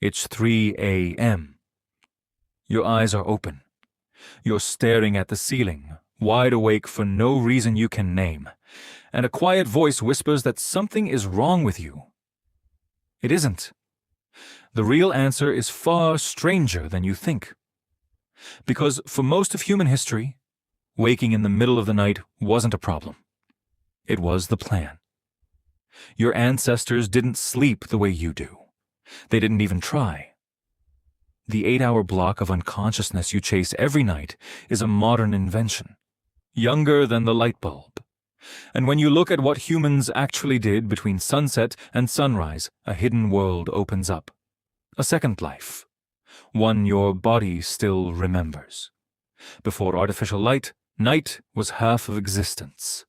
It's 3 a.m. Your eyes are open. You're staring at the ceiling, wide awake for no reason you can name, and a quiet voice whispers that something is wrong with you. It isn't. The real answer is far stranger than you think. Because for most of human history, waking in the middle of the night wasn't a problem. It was the plan. Your ancestors didn't sleep the way you do. They didn't even try. The 8-hour block of unconsciousness you chase every night is a modern invention, younger than the light bulb. And when you look at what humans actually did between sunset and sunrise, a hidden world opens up. A second life, one your body still remembers. Before artificial light, night was half of existence.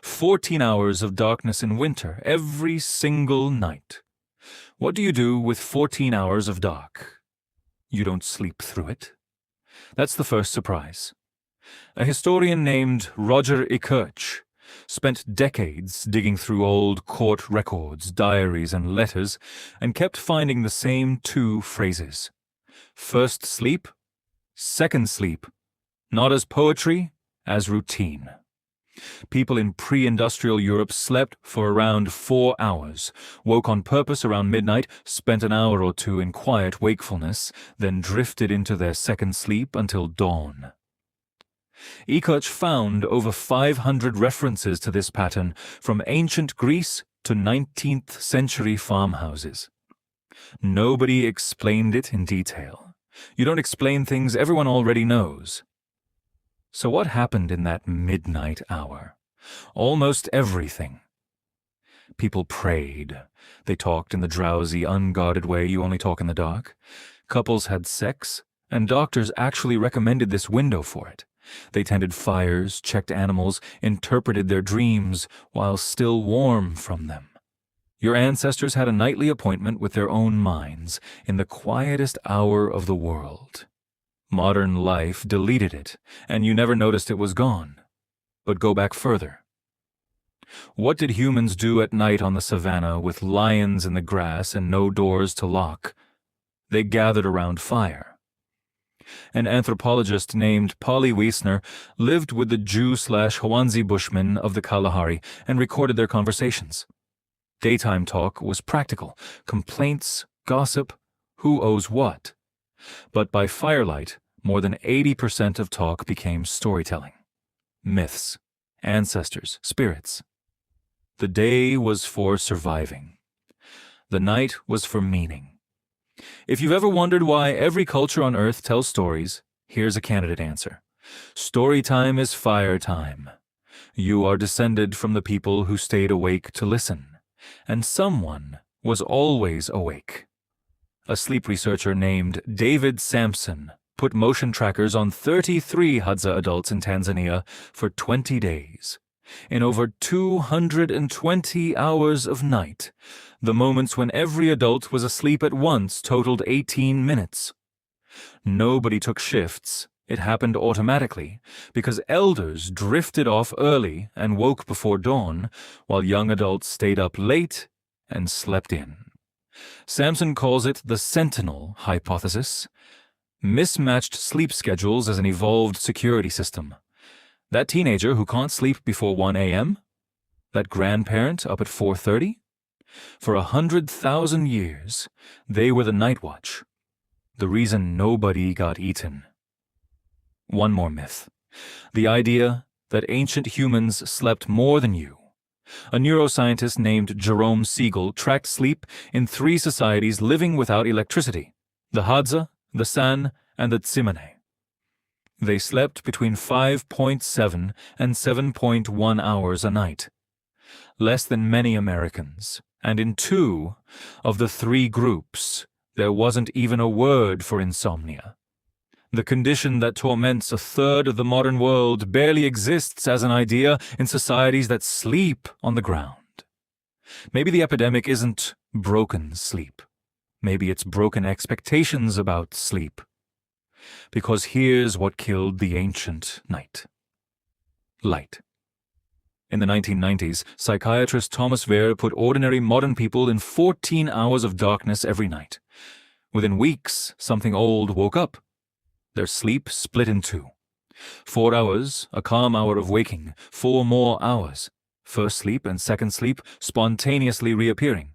14 hours of darkness in winter, every single night. What do you do with 14 hours of dark? You don't sleep through it. That's the first surprise. A historian named Roger Ikirch spent decades digging through old court records, diaries, and letters, and kept finding the same two phrases. First sleep, second sleep, not as poetry, as routine. People in pre-industrial Europe slept for around 4 hours, woke on purpose around midnight, spent an hour or two in quiet wakefulness, then drifted into their second sleep until dawn. Ikirch found over 500 references to this pattern from ancient Greece to 19th century farmhouses. Nobody explained it in detail. You don't explain things everyone already knows. So what happened in that midnight hour? Almost everything. People prayed. They talked in the drowsy, unguarded way you only talk in the dark. Couples had sex, and doctors actually recommended this window for it. They tended fires, checked animals, interpreted their dreams while still warm from them. Your ancestors had a nightly appointment with their own minds in the quietest hour of the world. Modern life deleted it, and you never noticed it was gone. But go back further. What did humans do at night on the savannah with lions in the grass and no doors to lock? They gathered around fire. An anthropologist named Polly Wiesner lived with the Jew/Hwanzi Bushmen of the Kalahari and recorded their conversations. Daytime talk was practical, complaints, gossip, who owes what. But by firelight, more than 80% of talk became storytelling. Myths, ancestors, spirits. The day was for surviving. The night was for meaning. If you've ever wondered why every culture on Earth tells stories, here's a candidate answer. Story time is fire time. You are descended from the people who stayed awake to listen, and someone was always awake. A sleep researcher named David Sampson put motion trackers on 33 Hadza adults in Tanzania for 20 days. In over 220 hours of night, the moments when every adult was asleep at once totaled 18 minutes. Nobody took shifts. It happened automatically because elders drifted off early and woke before dawn, while young adults stayed up late and slept in. Sampson calls it the Sentinel hypothesis. Mismatched sleep schedules as an evolved security system. That teenager who can't sleep before 1 a.m.? That grandparent up at 4:30? For 100,000 years, they were the night watch. The reason nobody got eaten. One more myth. The idea that ancient humans slept more than you. A neuroscientist named Jerome Siegel tracked sleep in 3 societies living without electricity: the Hadza, the San, and the Tsimane. They slept between 5.7 and 7.1 hours a night. Less than many Americans, and in 2 of the 3 groups, there wasn't even a word for insomnia. The condition that torments a third of the modern world barely exists as an idea in societies that sleep on the ground. Maybe the epidemic isn't broken sleep. Maybe it's broken expectations about sleep. Because here's what killed the ancient night. Light. In the 1990s, psychiatrist Thomas Weir put ordinary modern people in 14 hours of darkness every night. Within weeks, something old woke up. Their sleep split in two. 4 hours, a calm hour of waking, 4 more hours, first sleep and second sleep spontaneously reappearing.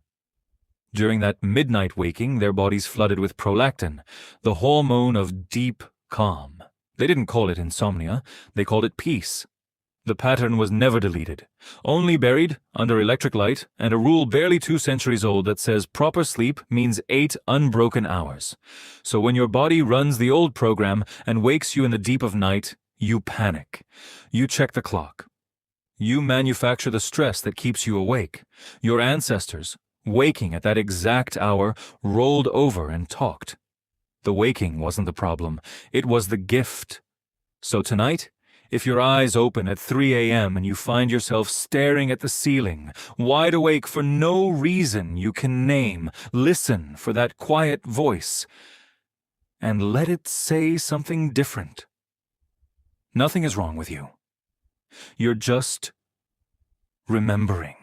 During that midnight waking, their bodies flooded with prolactin, the hormone of deep calm. They didn't call it insomnia, they called it peace. The pattern was never deleted, only buried under electric light and a rule barely 2 centuries old that says proper sleep means 8 unbroken hours. So when your body runs the old program and wakes you in the deep of night, you panic. You check the clock. You manufacture the stress that keeps you awake. Your ancestors, waking at that exact hour, rolled over and talked. The waking wasn't the problem, it was the gift. So tonight, if your eyes open at 3 a.m. and you find yourself staring at the ceiling, wide awake for no reason you can name, listen for that quiet voice and let it say something different. Nothing is wrong with you. You're just remembering.